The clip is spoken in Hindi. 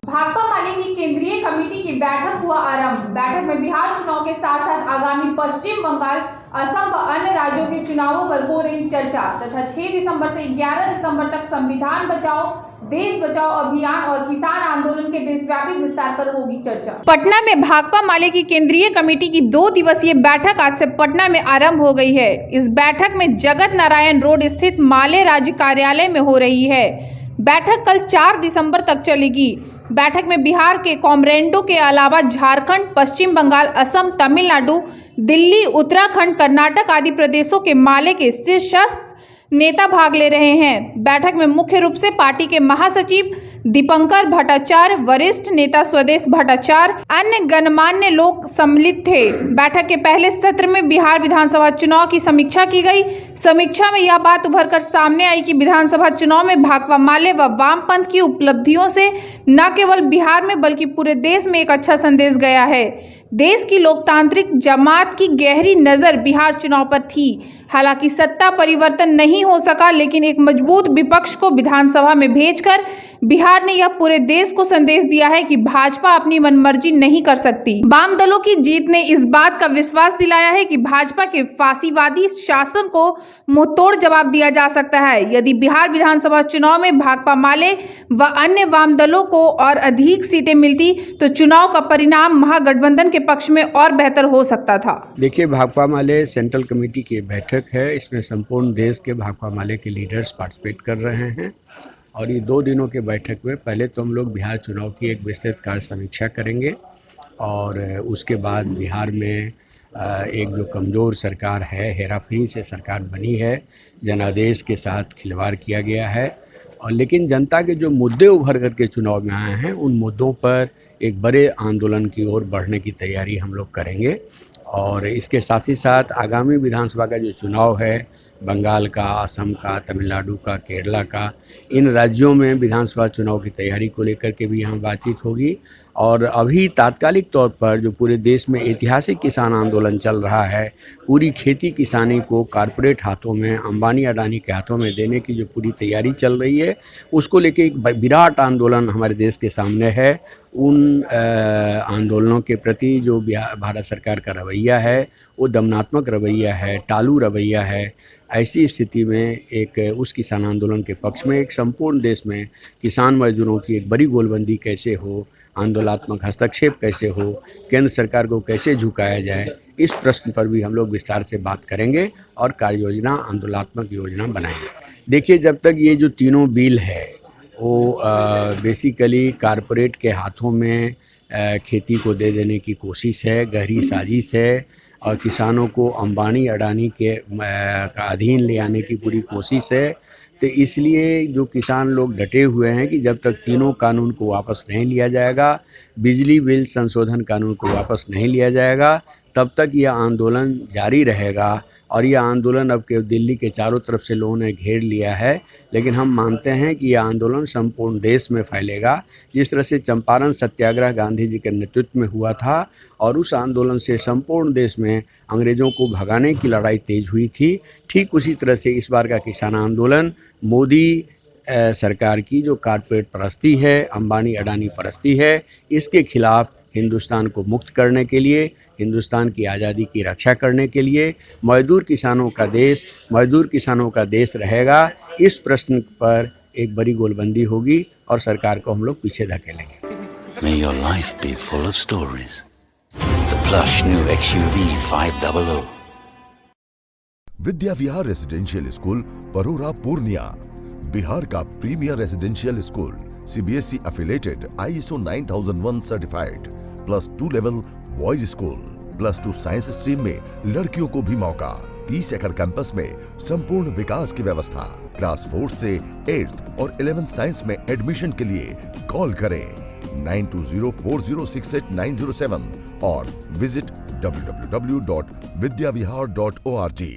भाकपा माले की केंद्रीय कमेटी की बैठक हुआ आरंभ। बैठक में बिहार चुनाव के साथ साथ आगामी पश्चिम बंगाल, असम व अन्य राज्यों के चुनावों पर हो रही चर्चा तथा 6 दिसंबर से 11 दिसंबर तक संविधान बचाओ देश बचाओ अभियान और किसान आंदोलन के देशव्यापी विस्तार पर होगी चर्चा। पटना में भाकपा माले की केंद्रीय कमेटी की 2 दिवसीय बैठक आज से पटना में आरंभ हो गई है। इस बैठक में जगत नारायण रोड स्थित माले राज्य कार्यालय में हो रही है। बैठक कल 4 दिसंबर तक चलेगी। बैठक में बिहार के कॉमरेंडो के अलावा झारखंड, पश्चिम बंगाल, असम, तमिलनाडु, दिल्ली, उत्तराखंड, कर्नाटक आदि प्रदेशों के माले के शीर्षस्थ नेता भाग ले रहे हैं। बैठक में मुख्य रूप से पार्टी के महासचिव दीपंकर भट्टाचार्य, वरिष्ठ नेता स्वदेश भट्टाचार्य, अन्य गणमान्य लोग सम्मिलित थे। बैठक के पहले सत्र में बिहार विधानसभा चुनाव की समीक्षा की गई। समीक्षा में यह बात उभरकर सामने आई कि विधानसभा चुनाव में भाकपा माले व वामपंथ की उपलब्धियों से न केवल बिहार में बल्कि पूरे देश में एक अच्छा संदेश गया है। देश की लोकतांत्रिक जमात की गहरी नजर बिहार चुनाव पर थी। हालांकि सत्ता परिवर्तन नहीं हो सका, लेकिन एक मजबूत विपक्ष को विधानसभा में भेजकर बिहार ने यह पूरे देश को संदेश दिया है कि भाजपा अपनी मनमर्जी नहीं कर सकती। वाम दलों की जीत ने इस बात का विश्वास दिलाया है कि भाजपा के फांसीवादी शासन को मुंहतोड़ जवाब दिया जा सकता है। यदि बिहार विधानसभा चुनाव में भाकपा माले व अन्य वाम दलों को और अधिक सीटें मिलती तो चुनाव का परिणाम महागठबंधन के पक्ष में और बेहतर हो सकता था। देखिए, भाकपा माले सेंट्रल कमेटी की बैठक है। इसमें संपूर्ण देश के भाकपा माले के लीडर्स पार्टिसिपेट कर रहे हैं और ये 2 दिनों के बैठक में पहले तो हम लोग बिहार चुनाव की एक विस्तृत कार्य समीक्षा करेंगे और उसके बाद बिहार में एक जो कमज़ोर सरकार है, हेराफेरी से सरकार बनी है, जनादेश के साथ खिलवाड़ किया गया है और लेकिन जनता के जो मुद्दे उभर करके चुनाव में आए हैं उन मुद्दों पर एक बड़े आंदोलन की ओर बढ़ने की तैयारी हम लोग करेंगे। और इसके साथ ही साथ आगामी विधानसभा का जो चुनाव है, बंगाल का, असम का, तमिलनाडु का, केरला का, इन राज्यों में विधानसभा चुनाव की तैयारी को लेकर के भी यहाँ बातचीत होगी। और अभी तात्कालिक तौर पर जो पूरे देश में ऐतिहासिक किसान आंदोलन चल रहा है, पूरी खेती किसानी को कॉरपोरेट हाथों में, अंबानी अडानी के हाथों में देने की जो पूरी तैयारी चल रही है, उसको लेके एक विराट आंदोलन हमारे देश के सामने है। उन आंदोलनों के प्रति जो भारत सरकार का रवैया है वो दमनात्मक रवैया है, टालू रवैया है। ऐसी स्थिति में एक उस किसान आंदोलन के पक्ष में एक संपूर्ण देश में किसान मजदूरों की एक बड़ी गोलबंदी कैसे हो, आंदोलनात्मक हस्तक्षेप कैसे हो, केंद्र सरकार को कैसे झुकाया जाए, इस प्रश्न पर भी हम लोग विस्तार से बात करेंगे और कार्य योजना, आंदोलनात्मक योजना बनाएंगे। देखिए, जब तक ये जो तीनों बिल है वो बेसिकली कॉरपोरेट के हाथों में खेती को दे देने की कोशिश है, गहरी साजिश है और किसानों को अंबानी अडानी के का अधीन ले आने की पूरी कोशिश है। तो इसलिए जो किसान लोग डटे हुए हैं कि जब तक तीनों कानून को वापस नहीं लिया जाएगा, बिजली बिल संशोधन कानून को वापस नहीं लिया जाएगा, तब तक यह आंदोलन जारी रहेगा। और यह आंदोलन अब के दिल्ली के चारों तरफ से लोगों ने घेर लिया है, लेकिन हम मानते हैं कि यह आंदोलन संपूर्ण देश में फैलेगा। जिस तरह से चंपारण सत्याग्रह गांधी जी के नेतृत्व में हुआ था और उस आंदोलन से संपूर्ण देश में अंग्रेज़ों को भगाने की लड़ाई तेज हुई थी, ठीक उसी तरह से इस बार का किसान आंदोलन मोदी सरकार की जो कॉर्पोरेट परस्ती है, अंबानी अडानी परस्ती है, इसके खिलाफ हिंदुस्तान को मुक्त करने के लिए, हिंदुस्तान की आज़ादी की रक्षा करने के लिए मजदूर किसानों का देश रहेगा। इस प्रश्न पर एक बड़ी गोलबंदी होगी और सरकार को हम लोग पीछे धकेलेंगे। May your life be full of stories. The plush new XUV 500. Vidya Vihar residential school, Parora, Purnia, Bihar का premier residential school, CBSE affiliated, ISO 9001 certified, +2 level boys school, +2 science stream में लड़कियों को भी मौका, 30 एकड़ कैंपस में संपूर्ण विकास की व्यवस्था। क्लास 4 से 8th और 11th साइंस में एडमिशन के लिए कॉल करें 9204068907 और विजिट www.vidyavihar.org।